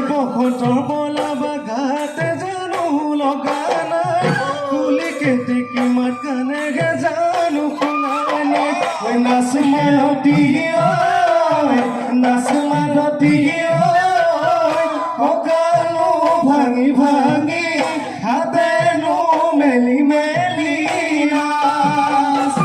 বসন্তৰ বলা বাগাতে জানো লগা নাই কুলি কেতেকী মাত কানেহে জানো শুনা নাই নাচ মালতী নাচ মালতী কঁকালো ভাঙি ভাঙি হাতেনো মেলি মেলি নাচ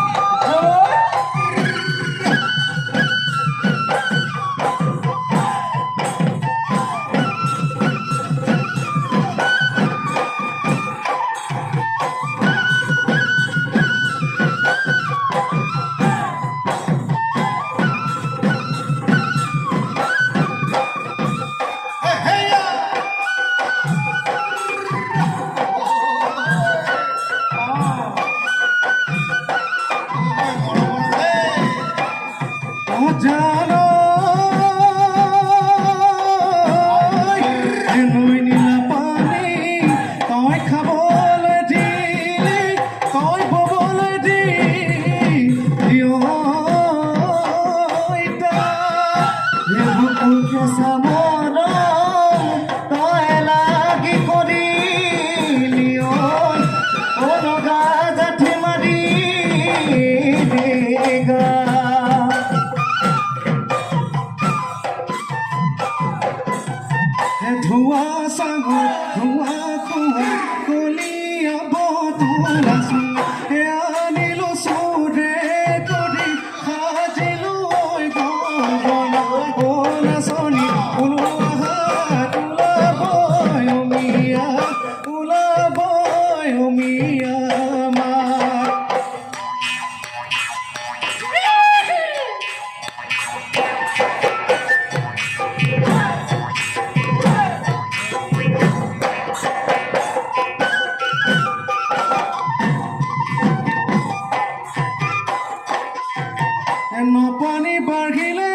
জানো নৈ নীলা পানী তই খাবলৈ দিলি তই ববলৈ দিবুকুল কেঁচা মৰম তই লাগি কৰিলি লগা জাঠি মাৰি দেগা ধোঁৱা চাগৰ ধোঁৱা খোৱা কলিয়াব তোলা আনিলো চোৰে কৰি সাজিলো নাচনি ওলোৱা ওলাবই অমিয়া ওলাবই অমিয়া নপানী বাঢ়িলে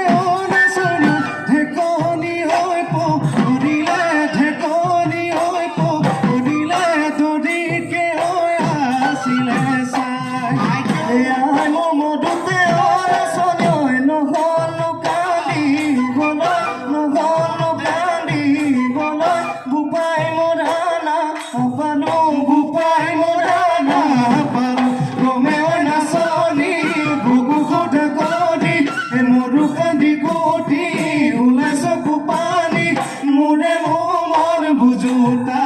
নাচনি ঢেকনি হৈ পৰিলে ঢেকনি হৈ পৰিলে দৰিকে হৈ আছিলে চাই মোৰ মধুতে নাচনি নহ'লো কান্দিবলৈ নহ'লো কান্দিবলৈ বোপাই মৰা নাপালো বোপাই মৰা নাপালো গমেও নাচনি মৰু কান্দি গতি ওলাই চকু পানী মোৰে মন বুজোতা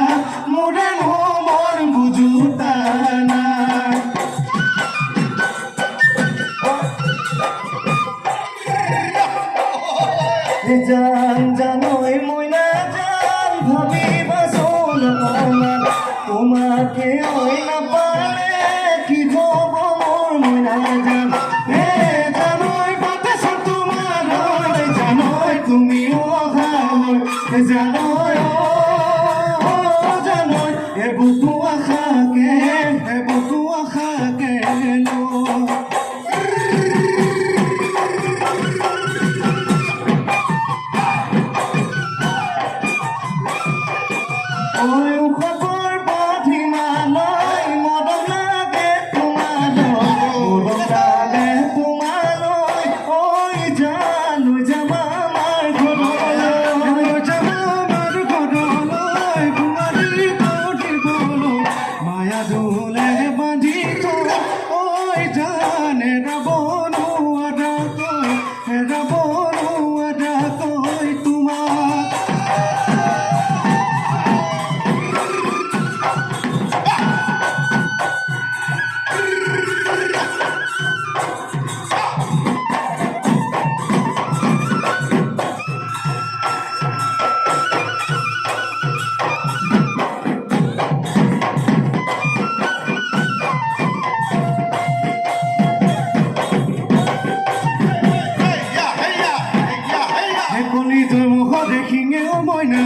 মোৰে মন বুজোতা নাই জান জানৈ মই নাজান ভাবিবা চোন অকমান তোমাকে ঐ নাপালে কি হ'ব মোৰ মই নাজান তুমিও অহালৈ জানৈ জানৈ এবুকু আশাকে খবৰ পাতি মালৈ মৰম লাগে তোমালৈ ঐ জালৈ যাবা মায়া দোলে বান্ধি তই ঐ জান হেৰাব নোৱাৰা তই তোমাক কলি তই মুখ দেখিঙে মইনা